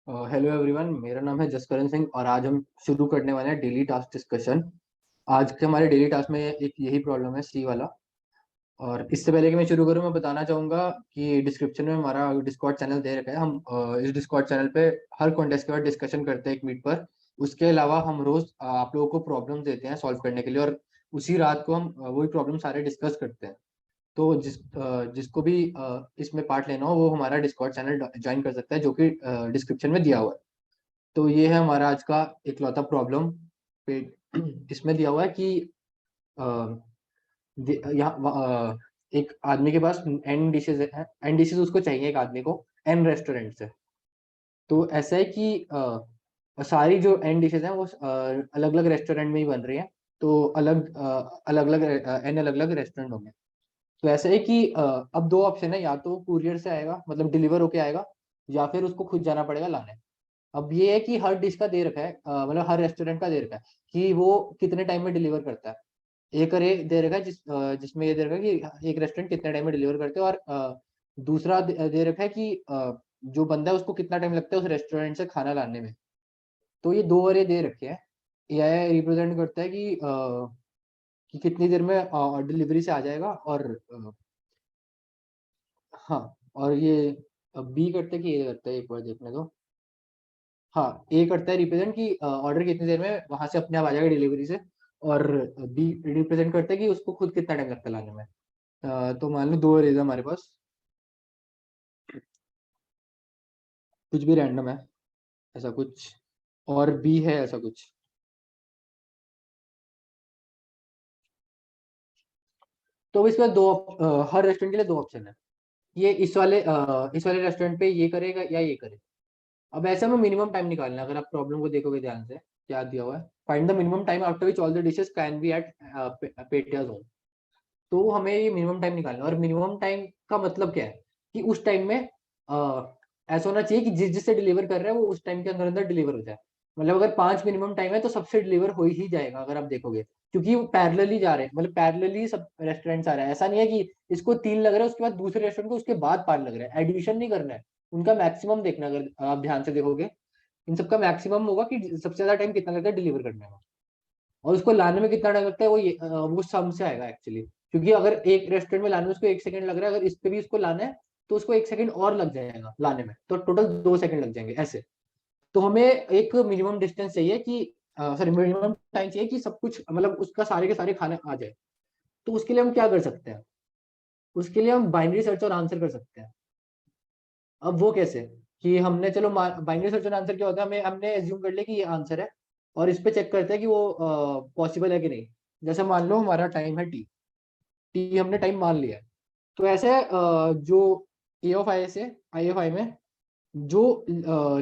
Hello everyone, मेरा नाम है जसकरण सिंह और आज हम शुरू करने वाले हैं डेली टास्क डिस्कशन। आज के हमारे डेली टास्क में एक यही प्रॉब्लम है, सी वाला। और इससे पहले कि मैं शुरू करूं, मैं बताना चाहूंगा कि डिस्क्रिप्शन में हमारा डिस्कॉर्ड चैनल दे रखा है। हम इस डिस्कॉर्ड चैनल पे हर कॉन्टेस्ट के बाद डिस्कशन करते हैं एक मीट पर। उसके अलावा हम रोज आप लोगों को प्रॉब्लम देते हैं सॉल्व करने के लिए, और उसी रात को हम वही प्रॉब्लम सारे डिस्कस करते हैं। तो जिसको भी इसमें पार्ट लेना हो वो हमारा डिस्कॉर्ड चैनल ज्वाइन कर सकता है, जो कि डिस्क्रिप्शन में दिया हुआ है। तो ये है हमारा आज का इकलौता प्रॉब्लम पे। इसमें दिया हुआ है कि अ, एक आदमी के पास एन डिशेज है। एन डिशेज उसको चाहिए, एक आदमी को एन रेस्टोरेंट से। तो ऐसा है कि सारी जो एन डिशेज हैं वो अलग अलग रेस्टोरेंट में ही बन रही हैं। तो अलग अलग एन अलग अलग रेस्टोरेंट होंगे। तो ऐसा है कि अब दो ऑप्शन है, या तो कुरियर से आएगा मतलब डिलीवर होके आएगा, या फिर उसको खुद जाना पड़ेगा लाने। अब ये है कि हर डिश का दे रखा है, मतलब हर रेस्टोरेंट का दे रखा है कि वो कितने टाइम में डिलीवर करता है। एक अरे दे रखा है जिसमें ये दे रखा है कि एक रेस्टोरेंट कितने टाइम में डिलीवर करते हैं, और दूसरा दे रखा है कि जो बंदा है उसको कितना टाइम लगता है उस रेस्टोरेंट से खाना लाने में। तो ये दो अरे दे रखे हैं। ये रिप्रेजेंट करता है कि कितनी देर में डिलीवरी से आ जाएगा। और हाँ, और ये बी करता है कि ए करता है, एक बार देखने दो। हाँ, ए करता है रिप्रेजेंट कि ऑर्डर कितनी देर में वहां से अपने आप आ जाएगा डिलीवरी से। और बी रिप्रेजेंट करता है कि उसको खुद कितना टाइम लगता है लाने में। तो मान लो दो रेज हमारे पास, कुछ भी रैंडम है ऐसा कुछ, और बी है ऐसा कुछ। तो इसके बाद हर रेस्टोरेंट के लिए दो ऑप्शन है। ये इस वाले रेस्टोरेंट पे ये करेगा या ये करेगा। अब ऐसे में मिनिमम टाइम निकालना है। अगर आप प्रॉब्लम को देखोगे ध्यान से, क्या दिया हुआ है, find the minimum time after which all the dishes can be at Petya's home. तो हमें ये मिनिमम टाइम निकालना है। और मिनिमम टाइम का मतलब क्या है कि उस टाइम में ऐसा होना चाहिए कि जिससे डिलीवर कर रहा है वो उस टाइम के अंदर अंदर डिलीवर हो जाए। मतलब अगर 5 मिनिमम टाइम है तो सबसे डिलीवर हो ही जाएगा, अगर आप देखोगे। क्योंकि वो पैरेलली जा रहे हैं, मतलब पैरेलली सब रेस्टोरेंट्स आ रहा है। ऐसा नहीं है कि इसको 3 लग रहा है उसके बाद दूसरे रेस्टोरेंट को उसके बाद 5 लग रहा है। एडिशन नहीं करना है, उनका मैक्सिमम देखना। अगर आप ध्यान से देखोगे, इन सबका मैक्सिमम होगा कि सबसे ज्यादा टाइम कितना लगता है डिलीवर करने में, और उसको लाने में कितना टाइम लगता है वो सम से आएगा एक्चुअली। क्योंकि अगर एक रेस्टोरेंट में लाने में उसको 1 सेकंड लग रहा है, अगर इस पे भी उसको लाना है तो उसको 1 सेकंड और लग जाएगा लाने में, तो टोटल 2 सेकंड लग जाएंगे ऐसे। तो हमें एक मिनिमम डिस्टेंस चाहिए कि सॉरी मिनिमम टाइम चाहिए कि सब कुछ मतलब उसका सारे के सारे खाने आ जाए। तो उसके लिए हम क्या कर सकते हैं, उसके लिए हम बाइनरी सर्च और आंसर कर सकते हैं। अब वो कैसे, कि हमने चलो बाइनरी सर्च और आंसर क्या होता है, हमें हमने एज्यूम कर लिया कि ये आंसर है, और इस पे चेक करते हैं कि वो पॉसिबल है कि नहीं। जैसे मान लो हमारा टाइम है टी, टी हमने टाइम मान लिया है। तो ऐसे जो ए ऑफ आई से आई ऑफ आई में जो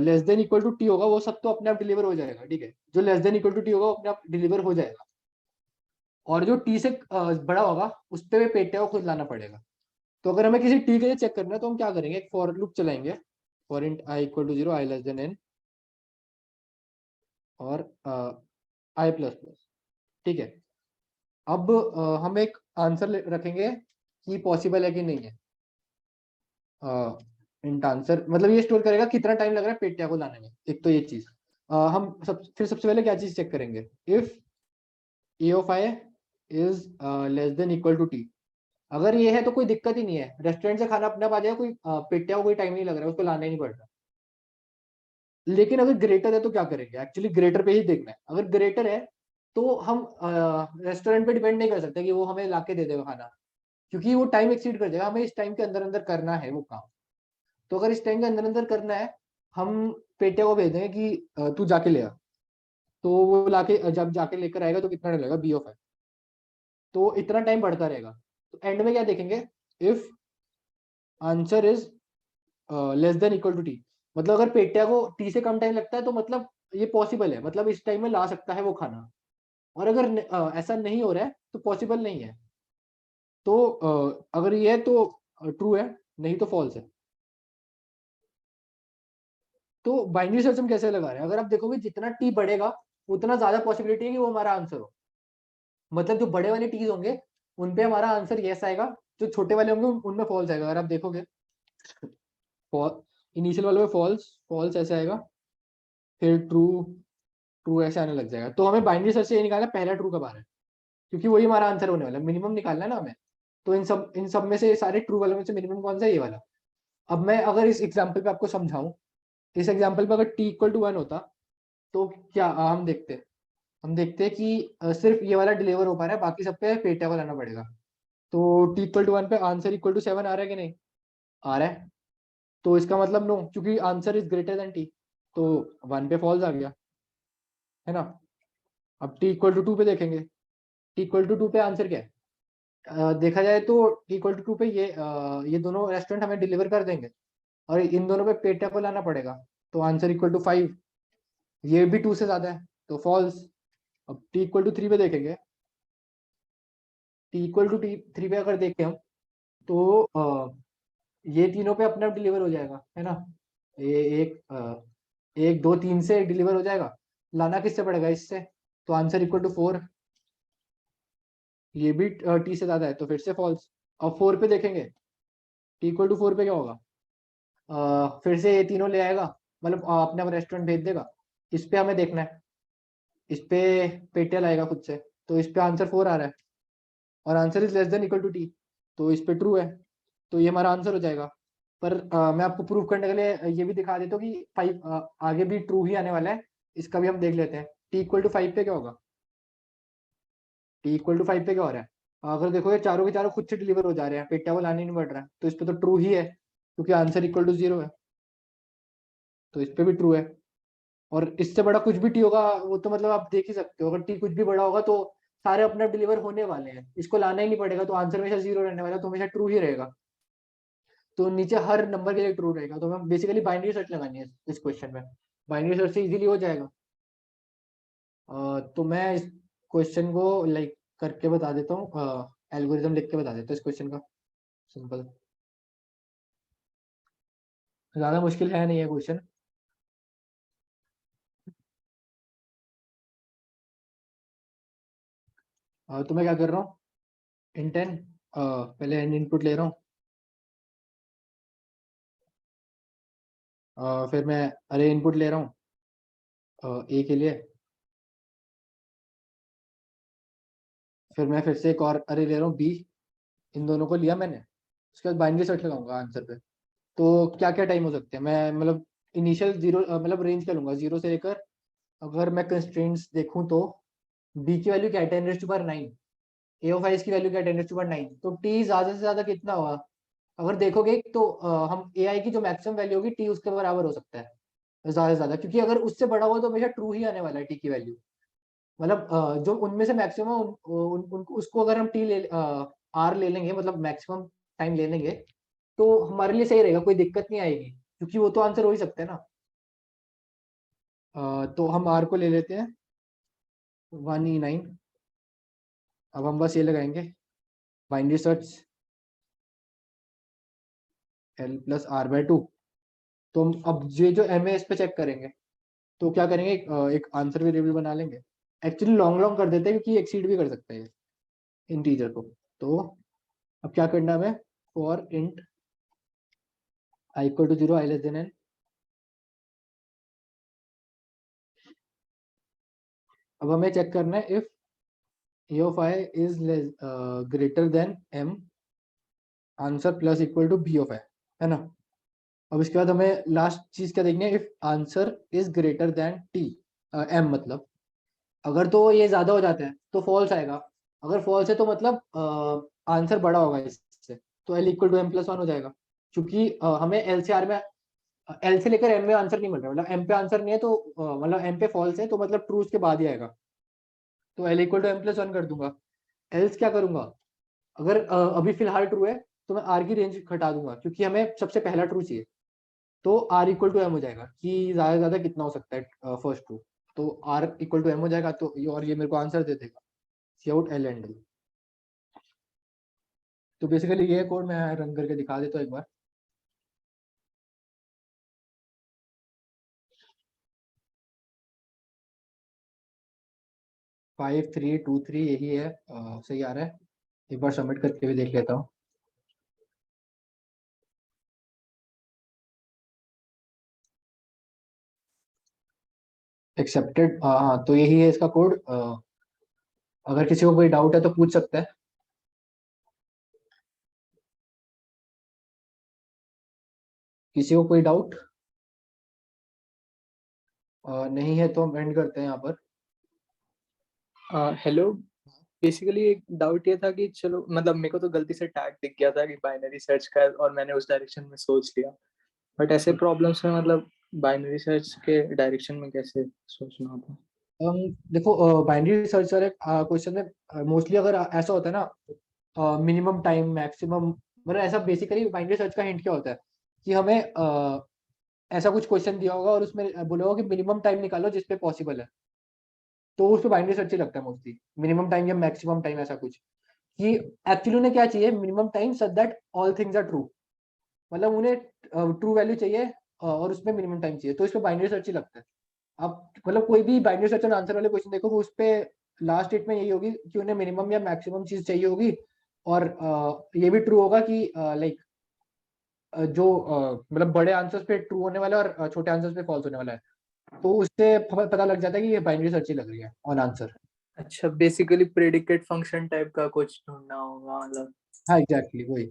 less than equal to T होगा वो सब तो अपने आप डिलीवर हो जाएगा, ठीक है। जो less than equal to T होगा वो अपने आप डिलीवर हो जाएगा। और जो टी से बड़ा होगा उस पे पेटे को खुद लाना पड़ेगा। तो अगर हमें किसी टी के लिए चेक करना है तो हम क्या करेंगे, एक फॉर लूप चलाएंगे। For int I equal to zero, I less than N, और आई प्लस प्लस, ठीक है। अब हम एक आंसर रखेंगे कि पॉसिबल है कि नहीं है। इंट आंसर मतलब ये स्टोर करेगा कितना टाइम लग रहा है पेटिया को लाने में। एक तो ये चीज हम फिर सबसे पहले क्या चीज चेक करेंगे, if A of I is less than equal to T. अगर ये है तो कोई दिक्कत ही नहीं है, रेस्टोरेंट से खाना अपने आप आ जाएगा, कोई पेटिया को कोई टाइम नहीं लग रहा है, उसको लाना ही नहीं पड़ रहा। लेकिन अगर ग्रेटर है तो क्या करेंगे, एक्चुअली ग्रेटर पे ही देखना है। अगर ग्रेटर है तो हम रेस्टोरेंट पे डिपेंड नहीं कर सकते कि वो हमें लाके दे देगा खाना, क्योंकि वो टाइम एक्सीड कर जाएगा। हमें इस टाइम के अंदर अंदर करना है वो काम। तो अगर इस टाइम के अंदर अंदर करना है, हम पेटे को भेज देंगे कि तू जाके ले आ। तो वो लाके जब जाके लेकर आएगा तो कितना टाइम लगेगा, बी ऑफ है। तो इतना टाइम बढ़ता रहेगा। तो एंड में क्या देखेंगे, if answer is less than equal to T, मतलब अगर पेटिया को टी से कम टाइम लगता है तो मतलब ये पॉसिबल है, मतलब इस टाइम में ला सकता है वो खाना। और अगर ऐसा नहीं हो रहा है तो पॉसिबल नहीं है। तो अगर ये है तो ट्रू है, नहीं तो फॉल्स है। तो बाइनरी सर्च हम कैसे लगा रहे हैं, अगर आप देखोगे जितना टी बढ़ेगा उतना ज्यादा पॉसिबिलिटी है कि वो हमारा आंसर हो। मतलब जो बड़े वाले टीज होंगे उन पे हमारा आंसर यस आएगा, जो छोटे वाले होंगे उनमें फॉल्स आएगा। अगर आप देखोगे इनिशियल वाले में फॉल्स फॉल्स ऐसे आएगा, फिर ट्रू, ट्रू ऐसे आने लग जाएगा। तो हमें बाइनरी सर्च से ये निकालना है पहला ट्रू कब आ रहा है, क्योंकि वही हमारा आंसर होने वाला है, मिनिमम निकालना है ना हमें। तो इन सब में से सारे ट्रू वालों में से मिनिमम कौन सा है, ये वाला। अब मैं अगर इस एग्जाम्पल पे आपको समझाऊं, इस एग्जाम्पल पे अगर टी इक्वल टू 1 होता, तो क्या हम देखते हैं कि सिर्फ ये वाला डिलीवर हो पा रहा है, बाकी सब पे पेट टेबल आना पड़ेगा। तो टी इक्वल टू 1 पे आंसर इक्वल टू 7 आ रहा है कि नहीं, आ रहा है। तो इसका मतलब नो, क्योंकि answer is greater than T, तो 1 पे फॉल्स आ गया, है ना। अब टी इक्वल टू 2 पे देखेंगे, टी इक्वल टू 2 पे आंसर क्या है। देखा जाए तो टी इक्वल टू 2 पे ये दोनों रेस्टोरेंट हमें डिलीवर कर देंगे, और इन दोनों पे पेट टेबल आना पड़ेगा। तो आंसर इक्वल टू 5, ये भी 2 से ज्यादा है, तो फॉल्स। अब टी इक्वल टू 3 पे देखेंगे, टी इक्वल टू टी 3 पे अगर देखें हम, तो ये तीनों पे अपने आप डिलीवर हो जाएगा, है ना। ये एक दो तीन से डिलीवर हो जाएगा, लाना किससे पड़ेगा, इससे। तो आंसर इक्वल टू 4, ये भी टी से ज्यादा है, तो फिर से फॉल्स। अब 4 पे देखेंगे, टी इक्वल टू 4 पे क्या होगा, फिर से ये तीनों ले आएगा, मतलब अपने आप रेस्टोरेंट भेज देगा। इस पे हमें देखना है, इस पे पेटेल आएगा खुद से, तो इस पे आंसर 4 आ रहा है, और answer is less than equal to T, तो इस पे ट्रू है। तो ये हमारा आंसर हो जाएगा। पर मैं आपको प्रूव करने के लिए ये भी दिखा देता हूँ कि 5 आगे भी ट्रू ही आने वाला है। इसका भी हम देख लेते हैं, टी इक्वल टू 5 पे क्या होगा, टी इक्वल टू 5 पे क्या हो रहा है। अगर देखो ये चारों के चारों खुद से डिलीवर हो जा रहे हैं, पेट टेबल आने नहीं बढ़ रहा है, तो इस पे तो ट्रू ही है, क्योंकि आंसर इक्वल टू 0 है, तो इस पे भी ट्रू है। और इससे बड़ा कुछ भी टी होगा, वो तो मतलब आप देख ही सकते हो, अगर टी कुछ भी बड़ा होगा तो सारे अपने डिलीवर होने वाले हैं, इसको लाना ही नहीं पड़ेगा, तो आंसर हमेशा 0 रहने वाला है, तो हमेशा ट्रू ही रहेगा। तो नीचे हर नंबर के लिए ट्रू रहेगा, तो हमें बेसिकली बाइनरी सर्च लगानी है इस क्वेश्चन में। बाइनरी सर्च से इजीली हो जाएगा। तो मैं इस क्वेश्चन को लाइक करके बता देता हूँ, एल्गोरिदम लिख के बता देता हूँ इस क्वेश्चन का, सिंपल। ज्यादा मुश्किल है नहीं है क्वेश्चन। तो मैं क्या कर रहा हूँ, इंटेन पहले एन इनपुट ले रहा हूँ, फिर मैं अरे इनपुट ले रहा हूँ ए के लिए, फिर मैं फिर से एक और अरे ले रहा हूँ बी, इन दोनों को लिया मैंने। उसके बाद बाइनरी सर्च लगाऊंगा आंसर पे। तो क्या क्या टाइम हो सकते हैं, मैं मतलब इनिशियल जीरो, मतलब रेंज क्या लूंगा 0 से लेकर, अगर मैं कंस्ट्रेंट्स देखूं तो बी की वैल्यू क्या है 10⁹9, ए ऑफ आई की वैल्यू क्या है 10⁹9, तो टी ज्यादा से ज्यादा कितना होगा। अगर देखोगे तो हम ए आई की जो मैक्सिमम वैल्यू होगी टी उसके बराबर हो सकता है, ज्यादा से ज्यादा, क्योंकि अगर उससे बड़ा हुआ तो हमेशा ट्रू ही आने वाला है टी की वैल्यू। मतलब जो उनमें से मैक्सिमम उसको अगर हम टी ले आर ले लेंगे, मतलब मैक्सिमम टाइम ले लेंगे, तो हमारे लिए सही रहेगा, कोई दिक्कत नहीं आएगी, क्योंकि वो तो आंसर हो ही सकते हैं ना। तो हम आर को ले लेते हैं 1E9। अब हम बस ये लगाएंगे, binary search L plus R by 2। तो हम अब ये जो एम है इस पे चेक करेंगे, तो क्या करेंगे, एक आंसर वेरिएबल बना लेंगे। एक्चुअली लॉन्ग लॉन्ग कर देते हैं, क्योंकि एक्सीड भी कर सकते हैं इंटीजर को। तो अब क्या करना है हमें, for int I equal to 0 i less than n. अब हमें चेक करना है if A of I is greater than m, answer plus equal to b of i, है ना। अब इसके बाद हमें लास्ट चीज क्या देखनी है, if answer is greater than T, M मतलब, अगर तो ये ज्यादा हो जाता है तो फॉल्स आएगा। अगर फॉल्स है तो मतलब आंसर बड़ा होगा इससे, तो L equal to M plus 1 हो जाएगा, क्योंकि हमें एल से आर में, एल से लेकर एम में आंसर नहीं मिल रहा, मतलब एम पे आंसर नहीं है, तो मतलब एम पे फॉल्स है, तो मतलब ट्रू उसके बाद ही आएगा। तो L equal to M plus 1 कर दूंगा। एल्स क्या करूंगा, अगर अभी फिलहाल ट्रू है, तो मैं आर की रेंज घटा दूंगा, क्योंकि हमें सबसे पहला ट्रू चाहिए। तो आर इक्वल टू एम हो जाएगा, कि ज्यादा से ज्यादा कितना हो सकता है फर्स्ट ट्रू। तो आर इक्वल टू एम हो जाएगा, तो ये, और ये मेरे को आंसर दे देगा, सी आउट एल एंड डी। तो बेसिकली ये कोड मैं रन करके दिखा देता हूँ एक बार। 5323 यही है, सही आ रहा है। एक बार सबमिट करके भी देख लेता हूँ। एक्सेप्टेड, हाँ तो यही है इसका कोड। अगर किसी को कोई डाउट है तो पूछ सकता है। किसी को कोई डाउट नहीं है तो हम एंड करते हैं यहाँ पर। हेलो, बेसिकली एक डाउट ये था कि चलो मतलब मेरे को तो गलती से टैग दिख गया था कि बाइनरी सर्च का और मैंने उस डायरेक्शन में सोच लिया, बट ऐसे प्रॉब्लम्स में मतलब बाइनरी सर्च के डायरेक्शन में कैसे सोचना होता है? देखो बाइनरी सर्च वाले क्वेश्चन में मोस्टली अगर ऐसा होता है ना, मिनिमम टाइम मैक्सिमम, मतलब ऐसा बेसिकली बाइनरी सर्च का हिंट क्या होता है कि हमें ऐसा कुछ क्वेश्चन दिया होगा और उसमें बोला होगा कि मिनिमम टाइम निकालो जिसपे पॉसिबल है, तो उस पर बाइनरी सर्च ही लगता है मोस्टली, मिनिमम टाइम या मैक्सिमम टाइम ऐसा कुछ। कि एक्चुअली उन्हें क्या चाहिए, minimum time such that all things are true, मतलब उन्हें ट्रू वैल्यू चाहिए और उसमें मिनिमम टाइम चाहिए, तो इस पर बाइनरी सर्च ही लगता है। आप मतलब कोई भी बाइनरी सर्च एंड आंसर वाले क्वेश्चन देखो तो उस पे लास्ट स्टेट में यही होगी कि उन्हें मिनिमम या मैक्सिमम चीज चाहिए होगी, और ये भी ट्रू होगा कि लाइक जो मतलब बड़े आंसर्स पे ट्रू होने वाला है और छोटे आंसर्स पे फॉल्स होने वाला है, तो उससे पता लग जाता है कि ये बाइनरी सर्च ही लग रही है ऑन आंसर। अच्छा, बेसिकली प्रेडिकेट फंक्शन टाइप का कुछ ढूंढना होगा मतलब। हाँ एग्जैक्टली वही,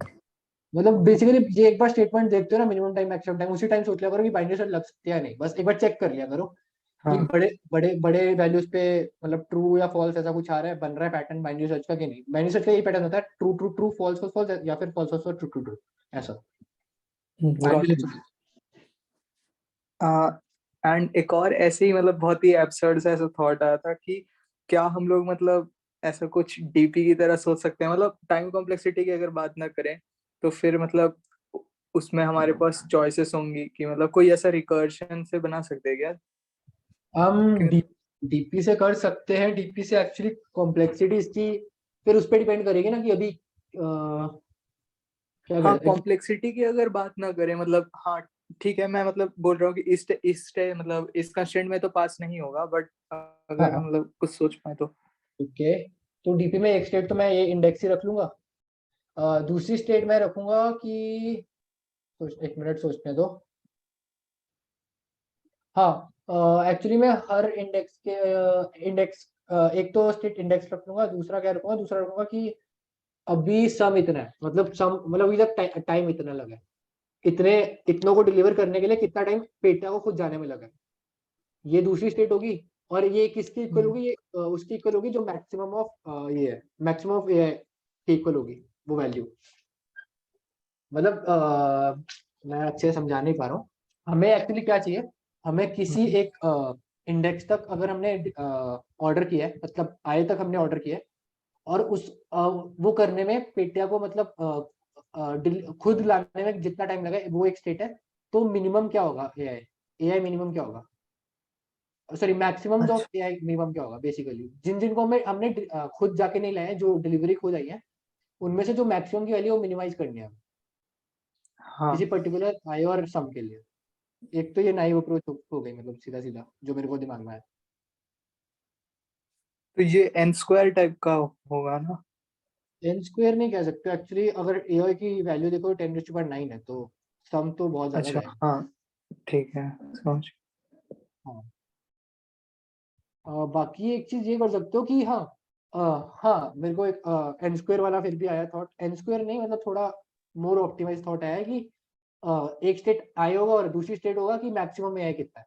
मतलब बेसिकली ये एक बार स्टेटमेंट देखते हो ना, मिनिमम टाइम मैक्सिमम टाइम, उसी टाइम सोच लिया करो कि बाइनरी सर्च लग सकती है या नहीं, बस एक बार चेक कर लिया करो कि हाँ। बड़े बड़े बड़े वैल्यूज पे मतलब ट्रू या फॉल्स ऐसा कुछ आ रहा है, बन रहा है पैटर्न बाइनरी सर्च का कि नहीं। बाइनरी सर्च का यही पैटर्न होता है, true true true false false false, या फिर false false true true true, ऐसा got binary it. Search. And एक और ऐसे ही मतलब बहुत ही एब्सर्ड सा ऐसा थॉट आया था कि क्या हम लोग मतलब ऐसा कुछ डीपी की तरह सोच सकते हैं, मतलब टाइम कॉम्प्लेक्सिटी की अगर बात ना करें तो फिर मतलब उसमें हमारे पास चॉइसेस होंगी कि मतलब कोई ऐसा रिकर्शन से बना सकते हैं क्या? हम कि डीपी से कर सकते हैं, डीपी से एक्चुअली कॉम्प्लेक्सिटी इसकी फिर उस पर डिपेंड करेगी ना कि अभी क्या हाँ, कहते हैं। कॉम्प्लेक्सिटी की अगर बात ना करें मतलब, हाँ ठीक है, मैं मतलब बोल रहा हूँ कि इस मतलब इस कंस्ट्रेंट में तो पास नहीं होगा, बट अगर हाँ हम मतलब कुछ सोच पाए तो। ओके, तो डीपी में एक स्टेट तो मैं ये इंडेक्स ही रख लूंगा। दूसरी स्टेट मैं रखूंगा कि एक मिनट सोचने दो। हाँ एक्चुअली मैं हर इंडेक्स के इंडेक्स एक तो स्टेट इंडेक्स रख लूंगा, दूसरा क्या रखूंगा, दूसरा रखूंगा कि अभी सम इतना है, मतलब सम मतलब अभी तक टाइम इतना लगा है, इतने इतनों को डिलीवर करने के लिए कितना टाइम पेटा को खुद जाने में लगा है। ये दूसरी स्टेट होगी। और ये किसकी इक्वल हम्म। होगी, ये उसकी इक्वल होगी जो मैक्सिमम ऑफ ये है, मैक्सिमम ऑफ ये की इक्वल होगी वो वैल्यू। मतलब मैं अच्छे से समझा नहीं पा रहा हूँ। हमें एक्चुअली क्या चाहिए, हमें किसी हम्म। एक इंडेक्स तक अगर हमने ऑर्डर किया है, मतलब आए तक हमने ऑर्डर किया है, और उस वो करने में पेटिया को मतलब खुद लाने में जितना टाइम लगा वो एक स्टेट है। तो मिनिमम क्या होगा ए आई मिनिमम क्या होगा, सॉरी मैक्सिमम ऑफ अच्छा। ए आई मिनिमम क्या होगा, बेसिकली जिन जिनको हमें हमने खुद जाके नहीं लाए हैं, जो डिलीवरी खुद आई है, उनमें से जो मैक्सिमम की वैल्यू वो मिनिमाइज करनी है किसी हाँ, पर्टिकुलर आई और सम के लिए। एक तो ये नाइव अप्रोच हो गई, मतलब सीधा सीधा जो मेरे को दिमाग में आया। तो ये एन स्क्वायर टाइप का होगा ना? एन स्क्वायर नहीं कह सकते एक्चुअली, अगर ए आई की वैल्यू देखो 10⁻⁹ है, तो सम तो बहुत ज्यादा अच्छा, जाएगा। हाँ ठीक है, समझ। हाँ बाकी एक चीज ये कर सकते हो कि हाँ अ, हाँ मेरे को एक एन स्क्वायर वाला फिर भी आया थॉट, एन स्क्वायर नहीं मतलब थोड़ा मोर ऑप्टिमाइज थॉट आया है कि एक स्टेट आई होगा और दूसरी स्टेट होगा कि मैक्सिमम में आई कितना है,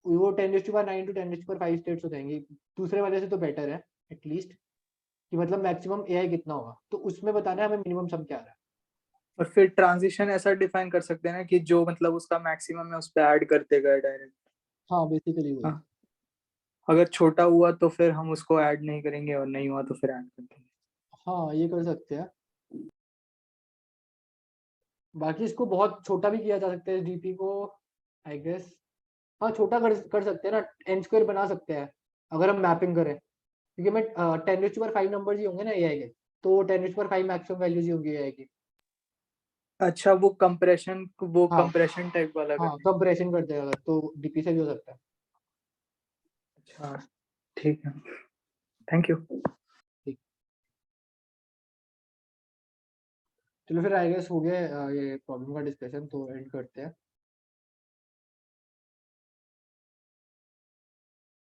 वो 10⁻⁹ टू 10⁻⁵ स्टेट्स हो जाएंगी। दूसरे वाले से तो बेटर है एटलीस्ट, कि मतलब मैक्सिमम ए आई कितना होगा, तो उसमें बताना है हमें मिनिमम सम क्या आ रहा है। और फिर ट्रांजिशन ऐसा डिफाइन कर सकते हैं ना कि जो मतलब उसका मैक्सिमम है उस पर ऐड करते गए डायरेक्ट। हाँ बेसिकली वही। हाँ, अगर छोटा हुआ तो फिर हम उसको ऐड नहीं करेंगे और नहीं हुआ तो फिर ऐड कर देंगे। हाँ ये कर सकते हैं। बाकी इसको बहुत छोटा भी किया जा सकता है डीपी को, आई गेस। हाँ छोटा कर सकते हैं ना, एन स्क्वायर बना सकते हैं अगर हम मैपिंग करें, क्योंकि मैं 10⁻⁵ नंबर ही होंगे ना एआई के, तो 10⁻⁵ मैक्सिमम वैल्यूज ही होंगी एआई की। अच्छा, वो हाँ कंप्रेशन टाइप वाला हाँ करने के लिए। कंप्रेशन कर देगा तो डीपी से भी हो सकता है। अच्छा, ठीक है, थैंक यू। ठीक, चलो फिर आई गेस हो गया ये प्रॉब्लम का डिस्कशन, तो एंड करते हैं।